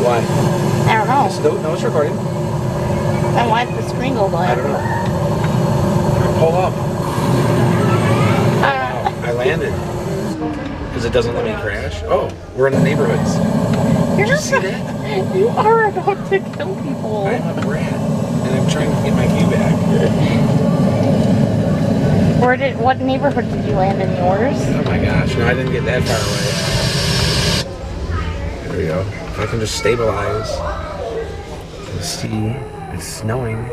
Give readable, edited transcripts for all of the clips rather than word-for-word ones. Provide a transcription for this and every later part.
Why? I don't know. No, it's recording. Then why did the screen go blank? I don't know. Pull up. I landed. Because it doesn't let me crash. Oh, we're in the neighborhoods. You're just see that? You are about to kill people. I'm a brat. And I'm trying to get my view back. What neighborhood did you land in, yours? Oh my gosh, no, I didn't get that far away. There we go. If I can just stabilize. Let's see. It's snowing.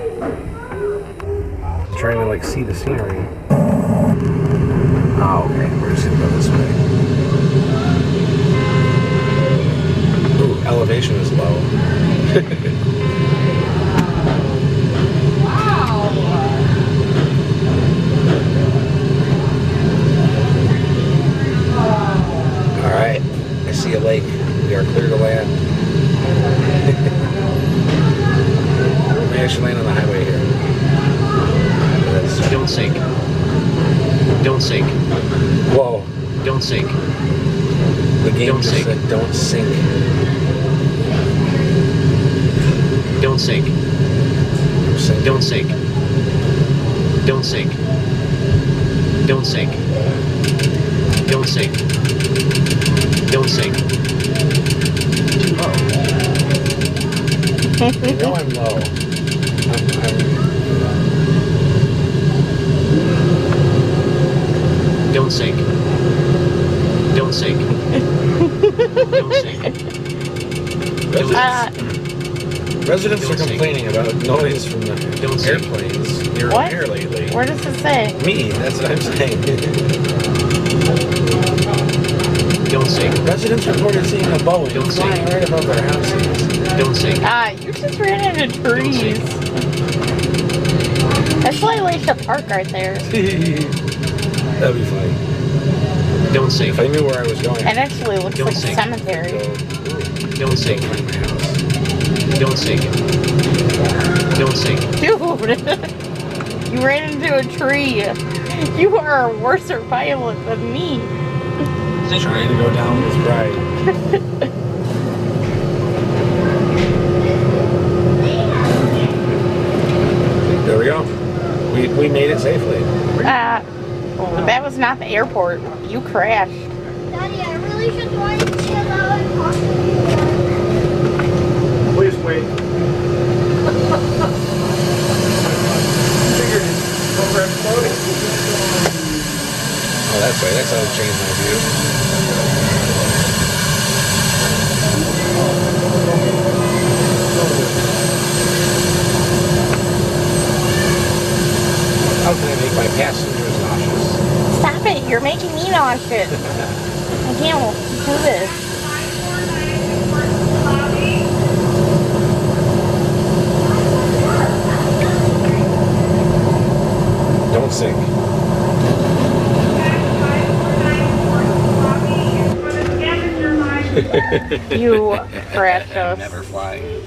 I'm trying to like see the scenery. Oh, okay. We're just gonna go this way. Ooh, elevation is low. Alright, I see a lake. We are clear to land. We actually land on the highway here. Don't sink. Don't sink. Whoa. Don't sink. The game Don't just sink. said don't sink. Don't sink. Don't sink. Don't sink. Don't sink. Don't sink. Don't sink. Oh. You know I'm low. Don't sink. Don't sink. Don't sink. Residents Don't are complaining about noise from the Don't airplanes near What? here lately. Where does it say? Me, that's what I'm saying. Don't sink. Residents reported seeing a Boeing Don't flying sink. right above their houses. Don't sink. You just ran into trees. That's why I like to park right there. That'd be funny. Don't sink. If I knew where I was going. It actually looks Don't like sink. a cemetery. Don't sink. Find my house. Don't sink. Don't sink. Dude, you ran into a tree. You are a worse pilot than me. Trying to go down with pride. There we go. We made it safely. That was not the airport. You crashed. Daddy, I really should try and chill out and talk to you. Please wait. Oh, that's right. That's how to change my view. How can I make my passengers nauseous? Stop it. You're making me nauseous. I can't do this. Don't sink. You crashed us. Never flying.